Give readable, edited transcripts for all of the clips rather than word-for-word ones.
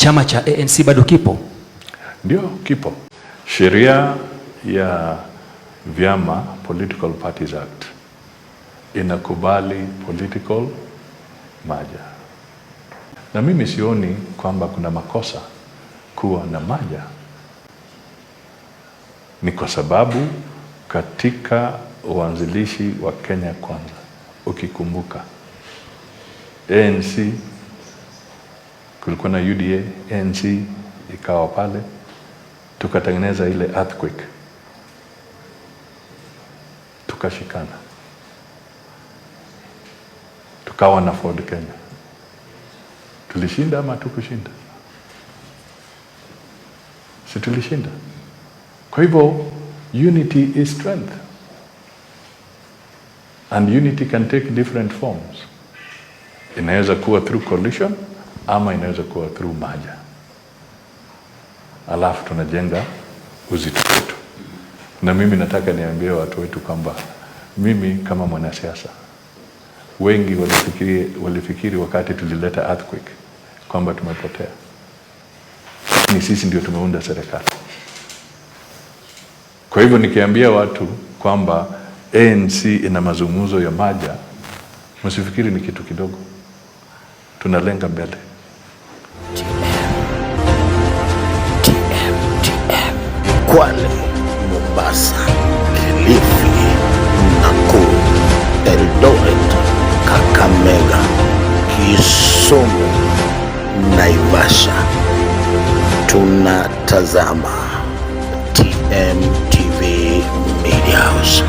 chama cha ANC bado kipo? Ndio, kipo. Sheria ya vyama, Political Parties Act, inakubali political merger. Na mimi sioni kwamba kuna makosa kuwa na merger. Ni kwa sababu katika uanzilishi wa Kenya Kwanza, ukikumbuka, ANC kulikuwa na UDA, ANC ikawa pale, tukatengeneza ile earthquake, tukashikana, tukawa na Ford Kenya. Tulishinda ama tukushinda? Si tulishinda? Kwa hivyo unity is strength, and unity can take different forms. Inaweza kuwa through coalition ama inaweza kuwa through merger. Alafu tunajenga uzito wetu. Na mimi nataka niambie watu wetu kwamba mimi kama mwanasiasa, wengi walifikiri wakati tulileta earthquake kwamba tumepotea. Ni sisi ndio tumeunda serikali. Kwa hivyo nikiambia watu kwamba ANC ina mazungumzo ya merger, msifikiri ni kitu kidogo. Tunalenga mbele. Kwale, Mombasa, Kilifi, Nakuru, Eldoret, Kakamega, Kisumu, Naivasha. Tunatazama TMTV Media House.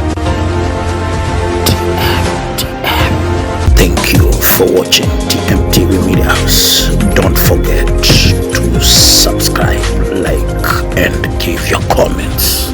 Thank you for watching TMTV Media House. Don't forget to subscribe, like, and give your comments.